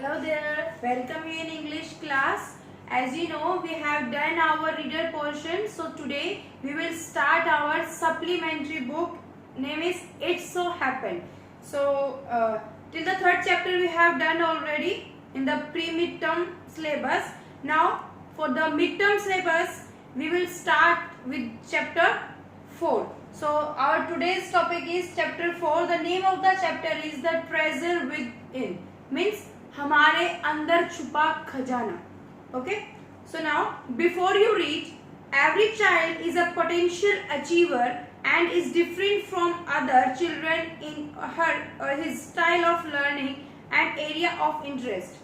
Hello there, welcome you in English class. As you know, we have done our reader portion. So today we will start our supplementary book. Name is It So Happened. So till the third chapter we have done already in the pre-midterm syllabus. Now for the midterm syllabus we will start with chapter 4. So our today's topic is chapter 4. The name of the chapter is The Treasure Within. Means हमारे अंदर छुपा खजाना. Okay, so now before you read, every child is a potential achiever and is different from other children in her or his style of learning and area of interest.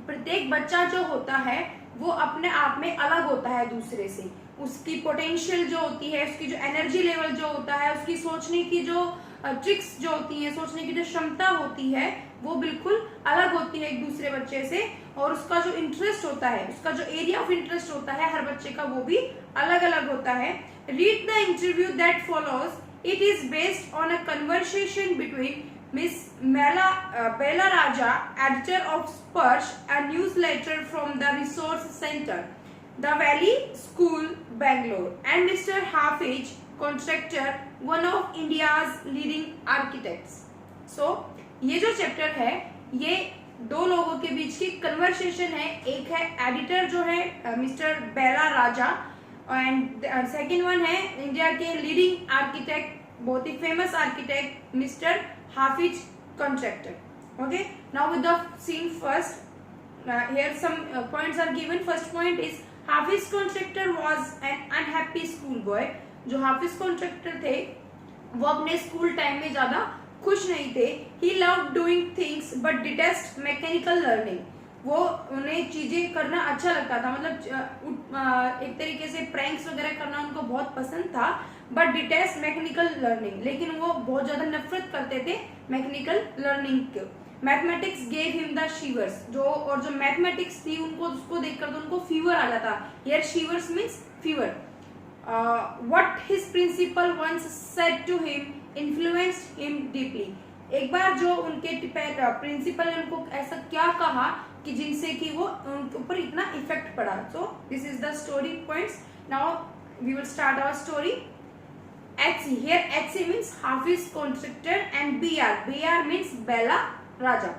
प्रत्येक बच्चा जो होता है वो अपने आप में अलग होता है दूसरे से. उसकी पोटेंशियल जो होती है, उसकी जो एनर्जी लेवल जो होता है, उसकी सोचने की जो ट्रिक्स जो होती हैं, सोचने की जो क्षमता होती है वो बिल्कुल अलग होती है एक दूसरे बच्चे से. और उसका जो इंटरेस्ट होता है, उसका जो एरिया ऑफ इंटरेस्ट होता है हर बच्चे का वो भी अलग अलग होता है. Read the interview that follows. It is based on a conversation between Miss Bella Raja, editor of Sparsh, a newsletter from the Resource Center, The Valley School, Bangalore, and Mr. Hafiz, contractor, one of India's leading architects. So, ये जो chapter है ये दो लोगों के बीच की conversation है. एक है एडिटर जो है mister Bela Raja and second one है इंडिया के लीडिंग आर्किटेक्ट, बहुत ही famous architect mister Hafiz, contractor. Okay, now with the scene first. Here some points are given. First point is Hafiz contractor was an unhappy schoolboy. जो Hafiz contractor थे वो अपने school time में ज्यादा खुश नहीं थे. He loved doing things but detest mechanical learning. वो उन्हें चीजें करना अच्छा लगता था, मतलब एक तरीके से प्रैंक्स वगैरह करना उनको बहुत पसंद था. बट डिटेस्ट मैकेनिकल लर्निंग, लेकिन वो बहुत ज्यादा नफरत करते थे मैकेनिकल लर्निंग के. Mathematics gave him the शिवर्स. जो मैथमेटिक्स थी उनको उसको देखकर तो उनको फीवर आ जाता. Here shivers means fever. What his principal once said to him influenced him deeply. एक बार जो उनके प्रिंसिपल ने उनको ऐसा क्या कहा कि जिनसे कि वो उनके ऊपर इतना इफेक्ट पड़ा. So this is the story points. Now we will start our story. HC, here HC means Hafiz contractor and BR means Bella Raja.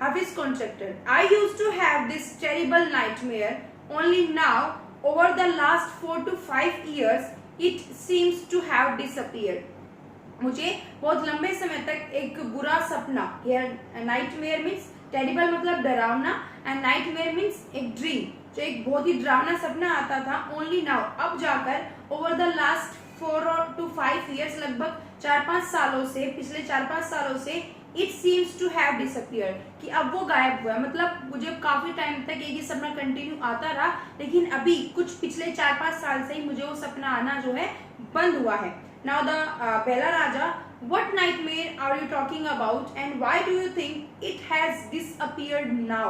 Hafiz contractor. I used to have this terrible nightmare. Only now, over the last 4 to 5 years, it seems to have disappeared. मुझे बहुत लंबे समय तक एक बुरा सपना. Here nightmare means terrible मतलब डरावना and nightmare means एक ड्रीम, जो एक बहुत ही डरावना सपना आता था. Only now, अब जाकर over the last 4 to 5 years, लगभग 4-5 सालों से, पिछले 4-5 सालों से it seems to have disappeared, कि अब वो गायब हुआ है. मतलब मुझे काफी टाइम तक एक ही सपना कंटिन्यू आता रहा, लेकिन अभी कुछ पिछले 4-5 साल से ही मुझे वो सपना आना जो है बंद हुआ है. Now the Bella Raja, what nightmare are you talking about and why do you think it has disappeared now?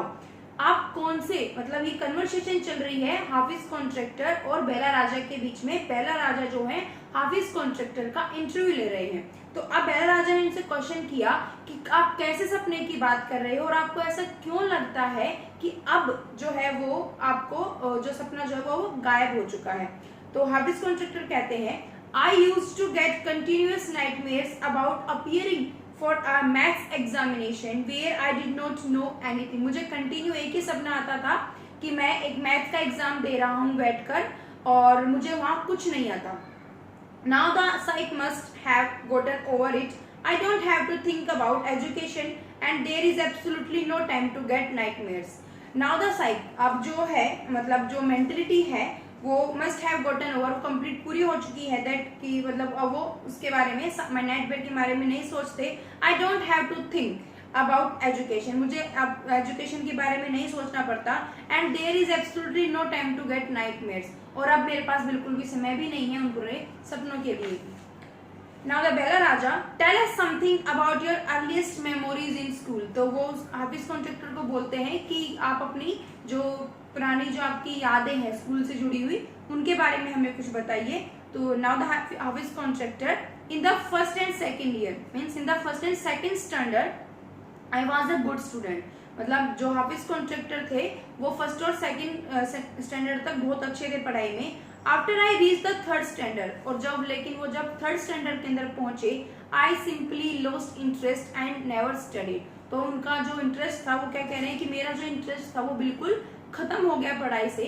आप कौन से, मतलब ये कन्वर्सेशन चल रही है हाफिज कॉन्ट्रैक्टर और बेला राजा के बीच में. बेला राजा जो है हाफिज कॉन्ट्रैक्टर का इंटरव्यू ले रहे हैं. तो अब बेला राजा ने इनसे क्वेश्चन किया कि आप कैसे सपने की बात कर रहे हो और आपको ऐसा क्यों लगता है कि अब जो है वो आपको जो सपना जो है वो गायब हो चुका है. तो हाफिज कॉन्ट्रैक्टर कहते हैं I used to get continuous nightmares about appearing for a maths examination where I did not know anything. मुझे कंटिन्यू एक ही सपना आता था कि मैं एक मैथ का एग्जाम दे रहा हूँ बैठकर और मुझे वहाँ कुछ नहीं आता. Now the psych must have gotten over it. I don't have to think about education and there is absolutely no time to get nightmares. Now the psych, अब जो है मतलब जो मेंटलिटी है वो must have Gotan over, complete पूरी हो चुकी है. दैट कि मतलब अब वो उसके बारे में नाइटमेयर के बारे में नहीं सोचते. I don't have to think about education, मुझे अब एजुकेशन के बारे में नहीं सोचना पड़ता. And there is absolutely no time to get nightmares, और अब मेरे पास बिल्कुल भी समय भी नहीं है उन बुरे सपनों के लिए. Now the Bella Raja, tell us something about your earliest memories in school. तो वो हाफिज कॉन्ट्रैक्टर को बोलते हैं कि आप अपनी जो पुरानी जो आपकी यादें हैं स्कूल से जुड़ी हुई उनके बारे में हमें कुछ बताइए. तो now the Hafiz contractor, in the first and second year, means in the first and second standard I was a good student. मतलब जो हाफिज कॉन्ट्रैक्टर थे वो फर्स्ट और सेकंड स्टैंडर्ड तक बहुत अच्छे थे पढ़ाई में. After I reach the third standard, और वो जब थर्ड स्टैंडर्ड के अंदर पहुंचे, I simply lost interest and never studied. तो उनका जो इंटरेस्ट था, वो क्या कह रहे हैं कि मेरा जो इंटरेस्ट था वो बिल्कुल खत्म हो गया पढ़ाई से,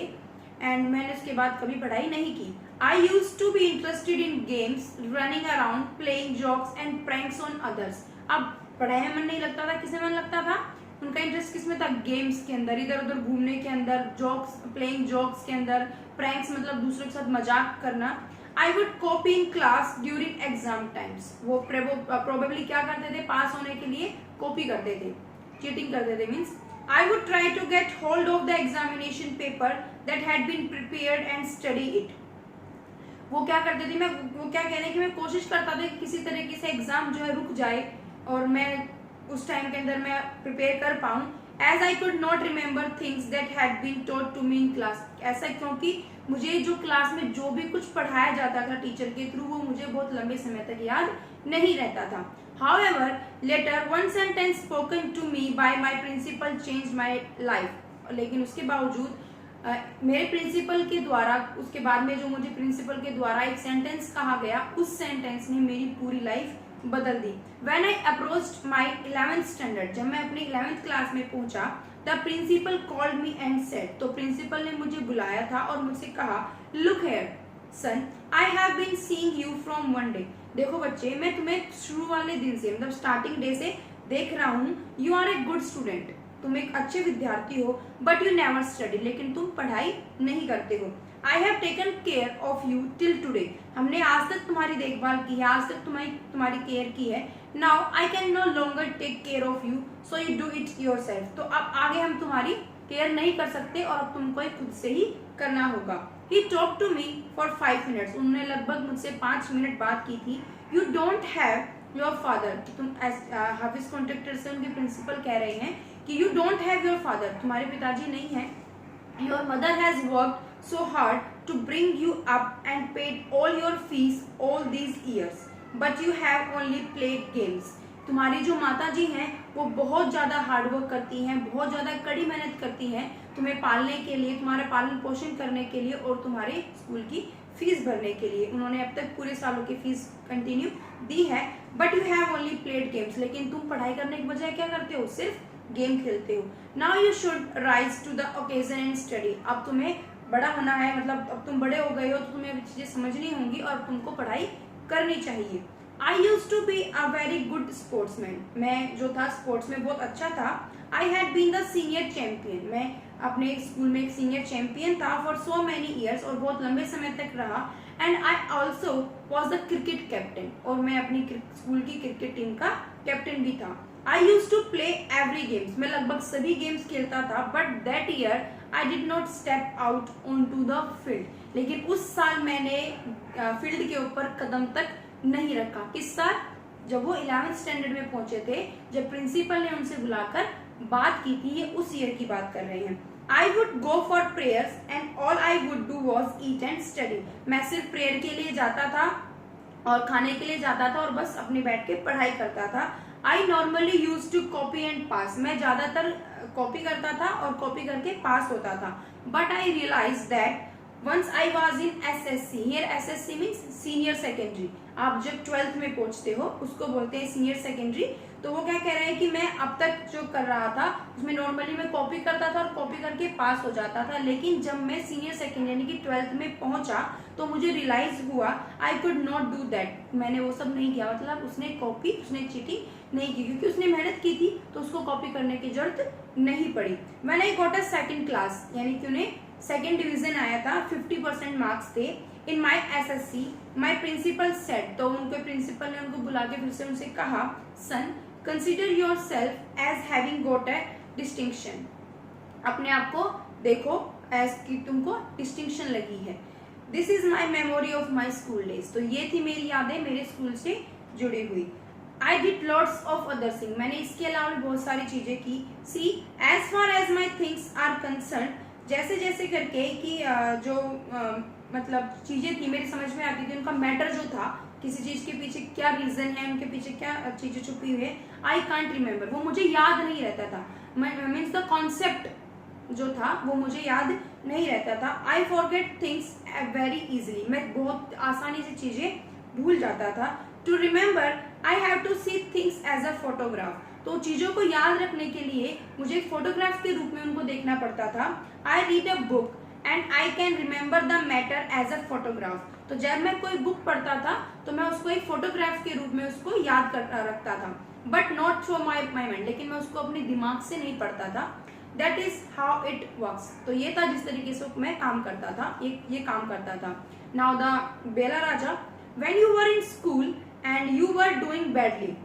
एंड मैंने उसके बाद कभी पढ़ाई नहीं की. I use to be interested in games, running around, playing jokes and pranks on others. अब पढ़ाई में मन नहीं लगता था, किसमें मन लगता था? उनका इंटरेस्ट किसमें था? गेम्स के अंदर, इधर उधर घूमने के अंदर, जोक्स, प्लेइंग जोक्स के अंदर, प्रैंक्स मतलब दूसरों के साथ मजाक करना. I would copy in class during exam times. वो प्रोबेबली क्या करते थे? पास होने के लिए कॉपी करते थे, चीटिंग करते थे. Means I would try to get hold of the examination paper that had been prepared and study it. वो क्या करते थे, वो क्या कह रहे हैं कि मैं कोशिश करता था कि किसी तरीके से एग्जाम जो है रुक जाए और मैं उस टाइम के अंदर मैं प्रिपेयर कर पाऊं. As I could not remember things that had been taught to me in class. ऐसा क्योंकि मुझे जो क्लास में जो भी कुछ पढ़ाया जाता था टीचर के थ्रू, वो मुझे बहुत लंबे समय तक याद नहीं रहता था. However, later one sentence spoken to me by my principal changed my life. लेकिन उसके बावजूद मेरे प्रिंसिपल के द्वारा, उसके बाद में जो मुझे प्रिंसिपल के द्वारा एक सेंटेंस कहा गया, उस सेंटेंस ने मेरी पूरी लाइफ बदल दी. When I approached my 11th standard, जब मैं अपनी 11th क्लास में पहुंचा, the principal called me and said, तो प्रिंसिपल ने मुझे बुलाया था और मुझसे कहा, look here son, I have been seeing you from one day. देखो बच्चे, मैं तुम्हें शुरू वाले दिन से, मतलब स्टार्टिंग डे से देख रहा हूँ. You are a good student, तुम एक अच्छे विद्यार्थी हो, बट यू नेवर स्टडी, लेकिन तुम पढ़ाई नहीं करते हो. I have taken care of you till today, हमने आज तक तुम्हारी देखभाल की है, आज तक तुम्हारी केयर की है. Now I can no longer take care of you, so you do it yourself. तो अब आगे हम तुम्हारी केयर नहीं कर सकते और अब तुमको खुद से ही करना होगा. He talked to me for 5 minutes. उन्होंने लगभग मुझसे 5 मिनट बात की थी. You don't have your father. तुम हाफिज कॉन्ट्रैक्टर से उनके प्रिंसिपल कह रहे हैं कि you don't have your father. तुम्हारे पिताजी नहीं हैं. Your mother has worked so hard to bring you up and paid all your fees all these years. But you have only played games. तुम्हारी जो माता जी हैं वो बहुत ज़्यादा हार्डवर्क करती हैं, बहुत ज़्यादा कड़ी मेहनत करती हैं तुम्हें पालने के लिए, तुम्हारा पालन पोषण करने के लिए और तुम्हारे स्कूल की फीस भरने के लिए. उन्होंने अब तक पूरे सालों की फीस कंटिन्यू दी है. But you have only played games, लेकिन तुम पढ़ाई करने के बजाय क्या करते हो? सिर्फ गेम खेलते हो. Now you should rise to the occasion and study. अब तुम्हें बड़ा होना है, मतलब अब तुम बड़े हो गए हो तो तुम्हें चीज़ें समझनी होंगी और तुमको पढ़ाई करनी चाहिए. I used to be a very good sportsman. मैं जो था स्पोर्ट्स में बहुत अच्छा था. I had been the senior champion. मैं अपने स्कूल में एक सीनियर चैंपियन था for so many years और बहुत लंबे समय तक रहा. And I also was the cricket captain. और मैं अपनी स्कूल की क्रिकेट टीम का कैप्टन भी था. I used to play every games. मैं लगभग सभी गेम्स खेलता था. But that year I did not step out onto the field. लेकिन उस साल मैंने फील्ड के ऊपर कदम तक नहीं रखा. किस साल? जब वो 11th स्टैंडर्ड में पहुंचे थे, जब प्रिंसिपल ने उनसे बुलाकर बात की थी, ये उस ईयर की बात कर रहे हैं. I would go for prayers and all I would do was eat and study. मैं सिर्फ प्रेयर के लिए जाता था और खाने के लिए जाता था और बस अपने बैठ के पढ़ाई करता था. I normally used to copy and pass. मैं ज्यादातर कॉपी करता था और कॉपी करके पास होता था. But I realise that once I was in SSC. here SSC means senior secondary. आप जब 12th में पहुंचते हो उसको बोलते हैं सीनियर सेकेंडरी. तो वो क्या कह रहे हैं कि मैं अब तक जो कर रहा था उसमें नॉर्मली मैं कॉपी करता था और कॉपी करके पास हो जाता था. लेकिन जब मैं सीनियर सेकेंडरी यानी कि 12th में पहुंचा तो मुझे रियलाइज हुआ I could not do that. मैंने वो सब नहीं किया, मतलब उसने चीटिंग नहीं की क्योंकि उसने मेहनत की थी तो उसको कॉपी करने की जरूरत नहीं पड़ी. When I got a second class, यानी कि उन्हें सेकेंड डिवीजन आया था, 50% मार्क्स थे. इन माई SSC माई प्रिंसिपल सेड. तो उनके प्रिंसिपल ने उनको बुला के फिर से उनसे कहा, son consider yourself as having got a distinction. अपने आप को देखो एज कि तुमको डिस्टिंक्शन लगी है. This is my memory of my school days. तो ये थी मेरी यादें मेरे स्कूल से जुड़ी हुई. I did lots of other things. मैंने इसके अलावा भी बहुत सारी चीजें की. See, as far as my things are concerned, जैसे जैसे करके कि जो मतलब चीजें थी मेरी समझ में आती थी, उनका मैटर जो था, किसी चीज के पीछे क्या रीजन है, उनके पीछे क्या चीजें छुपी हुई है, आई कांट रिमेम्बर, वो मुझे याद नहीं रहता था. मीन्स द कॉन्सेप्ट जो था वो मुझे याद नहीं रहता था. I forget things very easily. मैं बहुत आसानी से चीजें भूल जाता था. To remember I have to see things as a photograph. तो चीजों को याद रखने के लिए मुझे एक फोटोग्राफ के रूप में उनको देखना पड़ता था. I read a book and I can remember the matter as a photograph. तो जब मैं कोई बुक पढ़ता था तो मैं उसको एक फोटोग्राफ के रूप में उसको याद कर रखता था. But not through my mind. लेकिन मैं उसको अपने दिमाग से नहीं पढ़ता था. That is how it works. तो ये था जिस तरीके से मैं काम करता था, ये काम करता था. नाउ द बेला राजा. When you were in school and you were doing badly,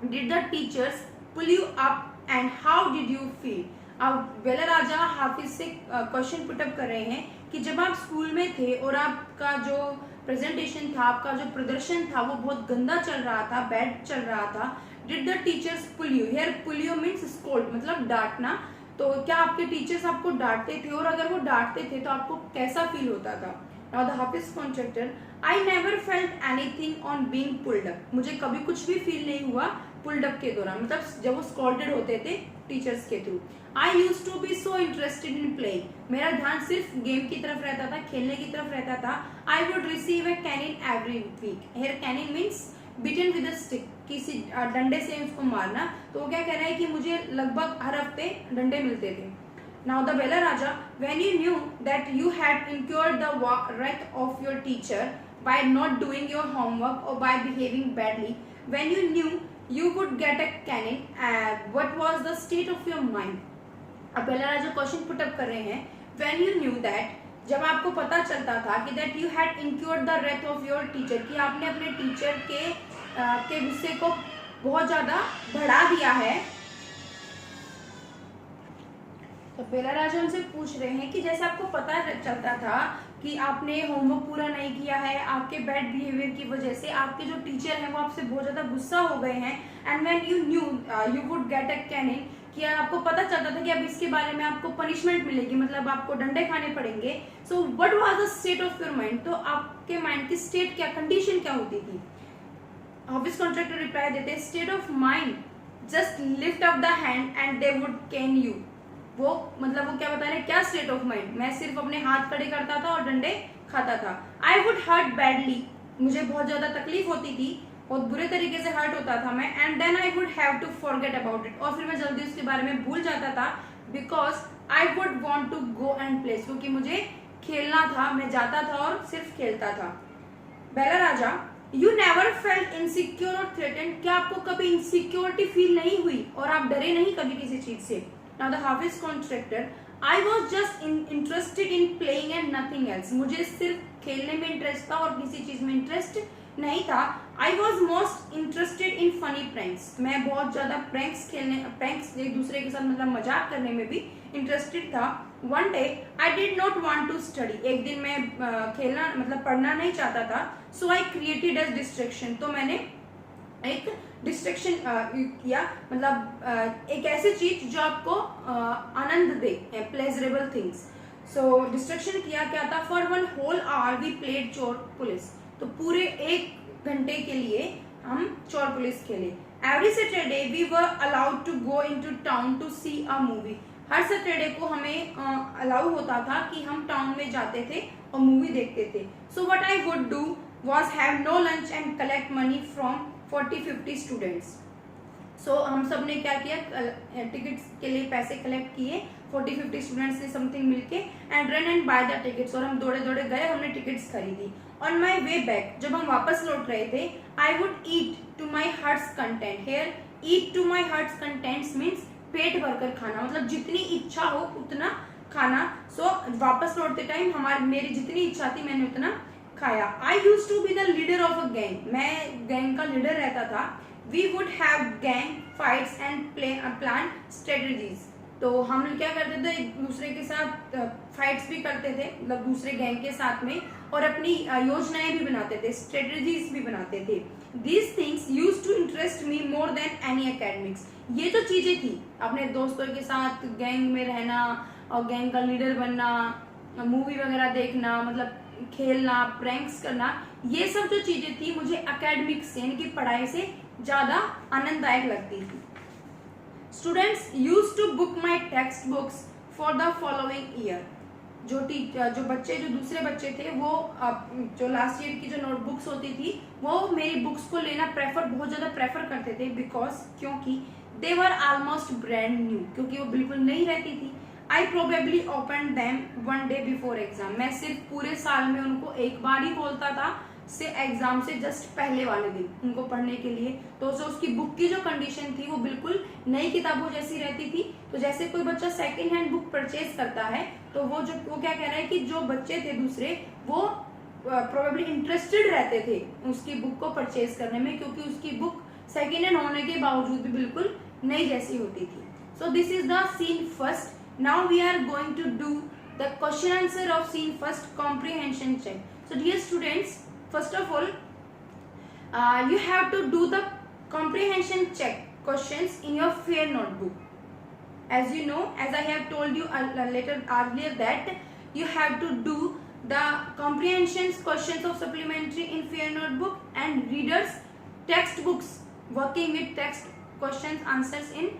did the teachers pull you up and how did you feel. अब बेला राजा हाफिज से क्वेश्चन पुटअप कर रहे हैं कि जब आप स्कूल में थे और आपका जो प्रेजेंटेशन था, आपका जो प्रदर्शन था वो बहुत गंदा चल रहा था, बैड चल रहा था. Did the teachers pull you. Here pull you means scold, मतलब डांटना. तो क्या आपके टीचर्स आपको डांटते थे, और अगर वो डांटते थे तो आपको कैसा फील होता था. Now the Hafiz contractor. I never felt anything on being pulled up. मुझे कभी कुछ भी फील नहीं हुआ पुल्ड अप के दौरान, मतलब जब वो स्कॉल्डेड होते थे टीचर्स के थ्रू. I use to be so interested in playing. मेरा ध्यान सिर्फ गेम की तरफ रहता था, खेलने की तरफ रहता था. I would receive a caning every week. Here caning means beaten with a stick, किसी डंडे से उसको मारना. तो वो क्या कह रहा है कि मुझे लगभग हर हफ्ते डंडे मिलते थे. नाउ द बेला राजा. When you knew that you had incurred the wrath of your teacher by not doing your homework or by behaving badly, when you knew you would get a caning, what was the state of your mind. अब बेला राजा question put up कर रहे हैं. When you knew that, जब आपको पता चलता था कि that you had incurred the wrath of your teacher, कि आपने अपने टीचर के गुस्से को बहुत ज्यादा बढ़ा दिया है. तो बेला राजा उनसे पूछ रहे हैं कि जैसे आपको पता चलता था कि आपने होमवर्क पूरा नहीं किया है, आपके बैड बिहेवियर की वजह से आपके जो टीचर हैं वो आपसे बहुत ज्यादा गुस्सा हो गए हैं. And when you new you would get a Canning, कि आपको पता चलता था कि अब इसके बारे में आपको पनिशमेंट मिलेगी, मतलब आपको डंडे खाने पड़ेंगे. So what was the state of your mind. तो आपके माइंड की स्टेट क्या, कंडीशन क्या होती थी. ऑफिस कॉन्ट्रैक्टर रिप्लाई देते हैं. State of mind, just lift up the hand and they would can you. वो मतलब वो क्या बता रहे हैं, क्या स्टेट ऑफ माइंड. मैं सिर्फ अपने हाथ खड़े करता था और डंडे खाता था. I would hurt badly. मुझे बहुत ज्यादा तकलीफ होती थी, बहुत बुरे तरीके से हर्ट होता था मैं. And then I would have to forget about it. और फिर मैं जल्दी उसके बारे में भूल जाता था. Because I would want to go and play. क्योंकि मुझे खेलना था, मैं जाता था और सिर्फ खेलता था. बेला राजा. यू नेवर फेल्ट इनसिक्योर और थ्रेटेंड. क्या आपको कभी इनसिक्योरिटी फील नहीं हुई और आप डरे नहीं कभी किसी चीज से. Now the Hafiz contractor. I was just interested in playing and nothing else. मुझे सिर्फ खेलने में इंटरेस्ट था और किसी चीज में इंटरेस्ट नहीं था. I was most interested in funny pranks. मैं बहुत ज्यादा प्रैंक्स एक दूसरे के साथ मतलब मजाक करने में भी इंटरेस्टेड था. One day I did not want to study. एक दिन मैं खेलना मतलब पढ़ना नहीं चाहता था. So I created a distraction. तो मैंने एक डिस्ट्रैक्शन किया, मतलब एक ऐसी चीज जो आपको आनंद दे, प्लेजरेबल थिंग्स. सो डिस्ट्रैक्शन किया. क्या था. For 1 whole hour we played chor police. तो पूरे 1 घंटे के लिए हम चोर पुलिस खेले. Every Saturday we were allowed to go into town to see a movie. हर सैटरडे को हमें अलाउ होता था कि हम टाउन में जाते थे और मूवी देखते थे. So what I would do was have no lunch and collect money from 40-50 students. सो हम सब ने क्या किया, टिकट्स के लिए पैसे कलेक्ट किए 40-50 स्टूडेंट्स से समथिंग मिलके. And run and by the tickets. और हम दौड़े दौड़े गए, हमने टिकट्स खरीदी. ऑन माई वे बैक, जब हम वापस लौट रहे थे, I would eat to my heart's content. Here eat to my heart's contents means पेट भरकर खाना, मतलब जितनी इच्छा हो उतना खाना. सो वापस लौटते टाइम मेरी जितनी इच्छा थी मैंने उतना खाया. I use to be the leader of a gang. मैं गैंग का लीडर रहता था. We would have gang fights and plan strategies. तो हम क्या करते थे, एक दूसरे के साथ फाइट्स भी करते थे, मतलब दूसरे गैंग के साथ में, और अपनी योजनाएं भी बनाते थे, स्ट्रेटजीज भी बनाते थे. These things use to interest me more than any academics. ये जो चीजें थी, अपने दोस्तों के साथ गैंग में रहना और गैंग का लीडर बनना, मूवी वगैरह देखना, मतलब खेलना, प्रैंक्स करना, ये सब जो चीजें थी मुझे एकेडमिक्स से यानी कि पढ़ाई से ज्यादा आनंददायक लगती थी. Students use to book my textbooks for the following year. जो दूसरे बच्चे थे वो जो लास्ट ईयर की जो नोटबुक्स होती थी वो मेरी बुक्स को लेना बहुत ज्यादा प्रेफर करते थे, बिकॉज क्योंकि दे वर ऑलमोस्ट ब्रांड न्यू, क्योंकि वो बिल्कुल नई रहती थी। I probably open them one day before exam. मैं सिर्फ पूरे साल में उनको एक बार ही खोलता था, से एग्जाम से जस्ट पहले वाले दिन उनको पढ़ने के लिए। तो जो उसकी बुक की जो कंडीशन थी वो बिल्कुल नई किताबों जैसी रहती थी। तो जैसे कोई बच्चा सेकंड हैंड बुक परचेज करता है तो वो क्या कह रहा है कि जो बच्चे थे दूसरे वो प्रोबेबली इंटरेस्टेड रहते थे उसकी बुक को परचेज करने में, क्योंकि उसकी बुक सेकेंड हैंड होने के बावजूद भी बिल्कुल नई जैसी होती थी। So this is the scene first. Now we are going to do the question answer of scene first, comprehension check. So dear students, first of all you have to do the comprehension check questions in your fair notebook. As you know, as I have told you earlier that you have to do the comprehension questions of supplementary in fair notebook and readers textbooks working with text questions answers in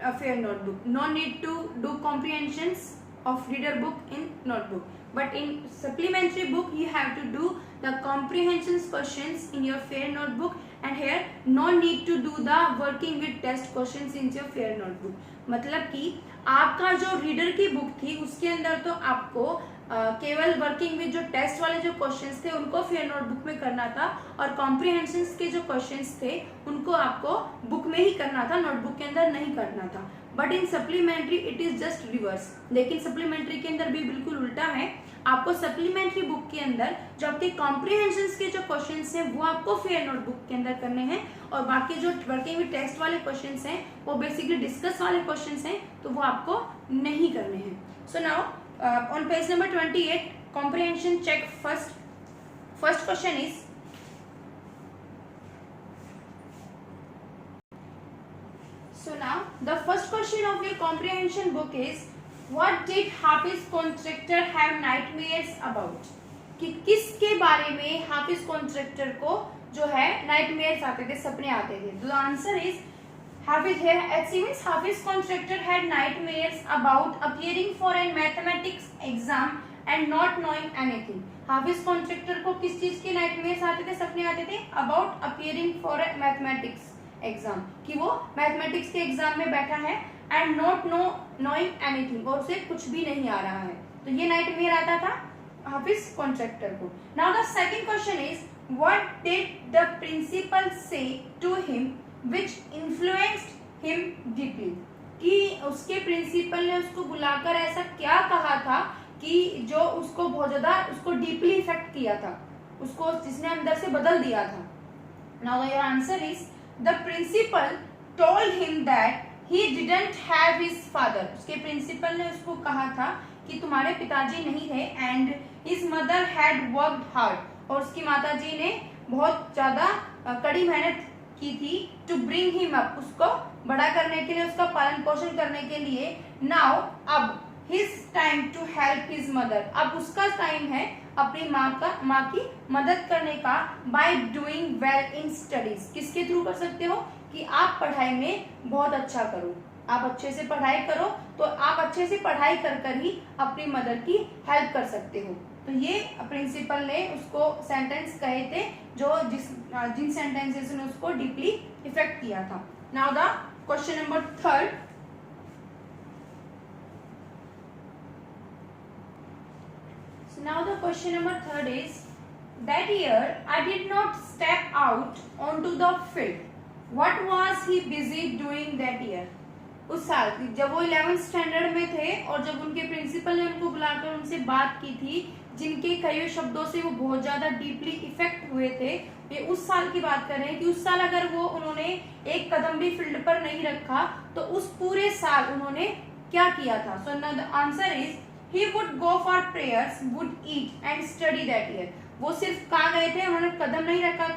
a fair notebook. No need to do comprehensions of reader book in notebook, but in supplementary book you have to do the comprehension questions in your fair notebook, and here no need to do the working with test questions in your fair notebook. मतलब कि आपका जो reader की book थी उसके अंदर तो आपको केवल वर्किंग विद जो टेस्ट वाले जो क्वेश्चंस थे उनको फेयर नोटबुक में करना था, और कॉम्प्रिहेंशन के जो क्वेश्चंस थे उनको आपको बुक में ही करना था, नोटबुक के अंदर नहीं करना था। But in supplementary it is just reverse. लेकिन सप्लीमेंट्री के अंदर भी बिल्कुल उल्टा है। आपको सप्लीमेंट्री बुक के अंदर जो आपके कॉम्प्रिहेंशन के जो क्वेश्चंस हैं वो आपको फेयर नोटबुक के अंदर करने हैं, और बाकी जो वर्किंग विद टेस्ट वाले क्वेश्चंस हैं वो बेसिकली डिस्कस वाले क्वेश्चंस हैं तो वो आपको नहीं करने हैं। So now on page number 28 comprehension check first question is so now the first question of your comprehension book is what did Hafiz contractor have nightmares about। कि किसके बारे में हाफिज कॉन्ट्रैक्टर को जो है नाइटमेयर्स आते थे, सपने आते थे। The answer is Hafiz here. It means Hafiz contractor had nightmares about appearing for a mathematics exam and not knowing anything. Hafiz contractor को किस चीज के नाइटमेयर्स आते थे, सपने आते थे? About appearing for a mathematics exam, कि वो मैथमेटिक्स के एग्जाम में बैठा है and not knowing anything, और उसे कुछ भी नहीं आ रहा है। तो ये नाइटमेयर आता था हाफिज कॉन्ट्रैक्टर को। Now the second question is what did the principal say to him which influenced him deeply। कि उसके प्रिंसिपल ने उसको बुलाकर ऐसा क्या कहा था कि जो उसको बहुत ज्यादा उसको डीपली इफेक्ट किया था, उसको जिसने अंदर से बदल दिया था। Now your answer is the principal told him that he didn't have his father. उसके प्रिंसिपल ने उसको कहा था कि तुम्हारे पिताजी नहीं थे, and his mother had worked hard, और उसकी माताजी ने बहुत ज्यादा कड़ी मेहनत की थी टू ब्रिंग हिम अप, उसको बड़ा करने के लिए, उसका पालन पोषण करने के लिए। नाउ अब his time to help his mother, अब उसका टाइम है अपनी माँ की मदद करने का। By doing well in studies, किसके थ्रू कर सकते हो कि आप पढ़ाई में बहुत अच्छा करो, आप अच्छे से पढ़ाई करो, तो आप अच्छे से पढ़ाई कर कर ही अपनी मदर की हेल्प कर सकते हो। तो ये प्रिंसिपल ने उसको सेंटेंस कहे थे जो जिन सेंटेंसेस ने उसको डीपली इफेक्ट किया था। Now the question number third. So now the question number third is that year I did not step out onto the field. What was he busy doing that year? उस साल जब वो 11th standard में थे और जब उनके principal ने उनको बुलाकर उनसे बात की थी, जिनके कई हुए शब्दों से वो बहुत ज्यादा डीपली इफेक्ट हुए थे, ये उस साल की बात कर रहे हैं कि उस साल अगर वो उन्होंने एक कदम भी फील्ड पर नहीं रखा तो उस पूरे साल उन्होंने क्या किया था। So the answer is he would go for prayers, would eat and study that year. वो सिर्फ कहाँ गए थे, उन्होंने कदम नहीं रखा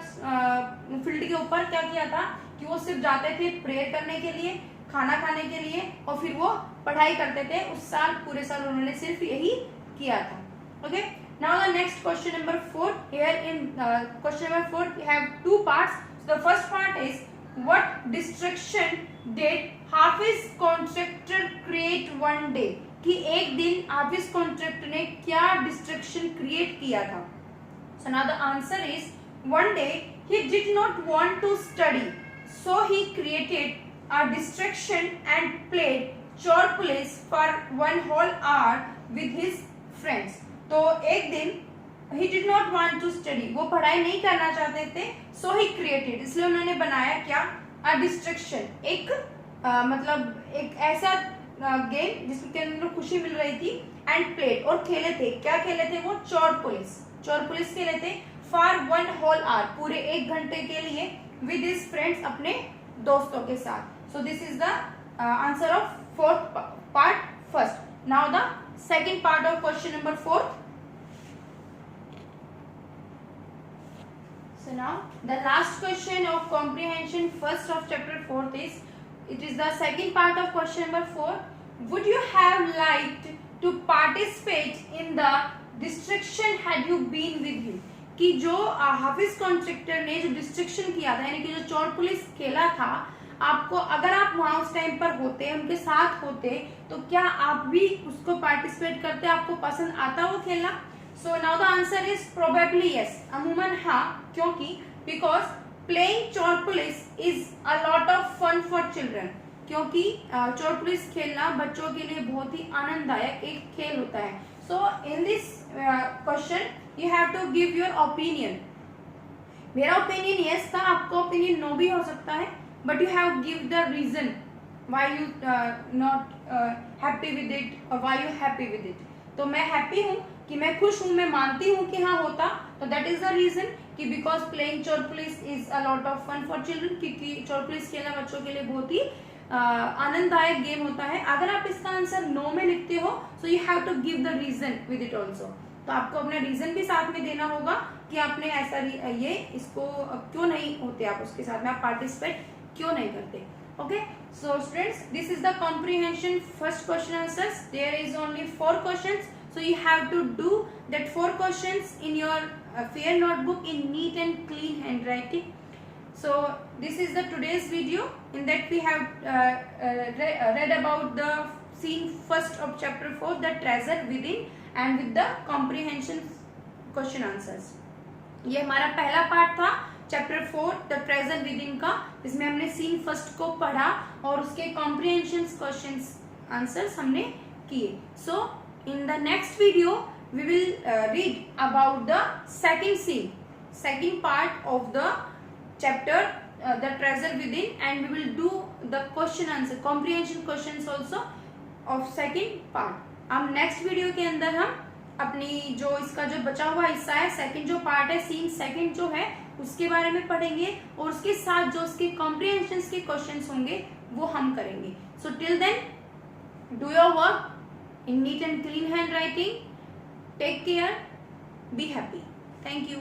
फील्ड के ऊपर। क्या किया था कि वो सिर्फ जाते थे प्रेयर करने के लिए, खाना खाने के लिए, और फिर वो पढ़ाई करते थे। उस साल पूरे साल उन्होंने सिर्फ यही किया था। Okay, now the next question number 4. Here in question number 4 we have two parts. So the first part is what distraction did Hafiz contractor create one day, कि एक दिन हाफिज कॉन्ट्रैक्टर ने क्या डिस्ट्रैक्शन क्रिएट किया था. So now the answer is one day he did not want to study, so he created a distraction and played chore police for one whole hour with his friends. तो एक दिन he did not want to study, वो पढ़ाई नहीं करना चाहते थे, so he created, इसलिए उन्होंने बनाया क्या, a distraction, एक मतलब एक ऐसा गेम जिसके अंदर खुशी मिल रही थी, and played, और खेले थे, क्या खेले थे वो, चोर पुलिस खेले थे, for one whole hour, पूरे 1 घंटे के लिए, with his friends, अपने दोस्तों के साथ. So this is the answer of fourth part first. Now the second part of question number 4. So now the last question of comprehension first of chapter 4 is, it is the second part of question number 4. Would you have liked to participate in the distraction had you been with him? कि जो हाफिज contractor ने जो distraction किया था, यानी कि जो चोर पुलिस खेला था, आपको अगर आप वहां उस टाइम पर होते, उनके साथ होते, तो क्या आप भी उसको पार्टिसिपेट करते, आपको पसंद आता वो खेलना. So now the answer is probably yes, अमूमन हाँ, क्योंकि because playing chor police is a lot of fun for children, क्योंकि चोर पुलिस खेलना बच्चों के लिए बहुत ही आनंददायक एक खेल होता है. So in this question you have to give your opinion. मेरा ओपिनियन यस था, आपका ओपिनियन नो भी हो सकता है, but you have give the reason why you not happy with it or why you happy with it. तो मैं happy हूँ कि मैं खुश हूँ, मैं मानती हूँ कि हाँ होता, तो that is the reason कि because playing चोर police is a lot of fun for children, क्योंकि चोर पुलिस खेलना बच्चों के लिए बहुत ही आनंददायक गेम होता है. अगर आप इसका आंसर नो में लिखते हो, so you have to give the reason with it also. तो आपको अपना रीजन भी साथ में देना होगा कि आपने ऐसा ये इसको क्यों नहीं होते, आप उसके साथ में आप पार्टिसिपेट क्यों नहीं करते. Okay, so students, this is the comprehension first question answers. There is only 4 questions, so you have to do that 4 questions in your fair notebook in neat and clean handwriting. So this is the today's video. In that we have read about the scene first of chapter 4, the treasure within, and with the comprehension question answers. ये हमारा पहला part था chapter 4 the treasure within का, जिसमें हमने scene first को पढ़ा और उसके कॉम्प्रिहेंशन क्वेश्चंस आंसर्स हमने किए. So in the next video we will read about the second scene, second part of the chapter the treasure within, and we will do the question answer comprehension questions also of second part. अब next video के अंदर हम अपनी जो इसका जो बचा हुआ हिस्सा है, सेकंड जो पार्ट है, सीन सेकंड जो है, उसके बारे में पढ़ेंगे, और उसके साथ जो उसके कॉम्प्रिहेंशन के क्वेश्चंस होंगे वो हम करेंगे. So till then do your work in neat and clean handwriting. Take care, be happy. Thank you.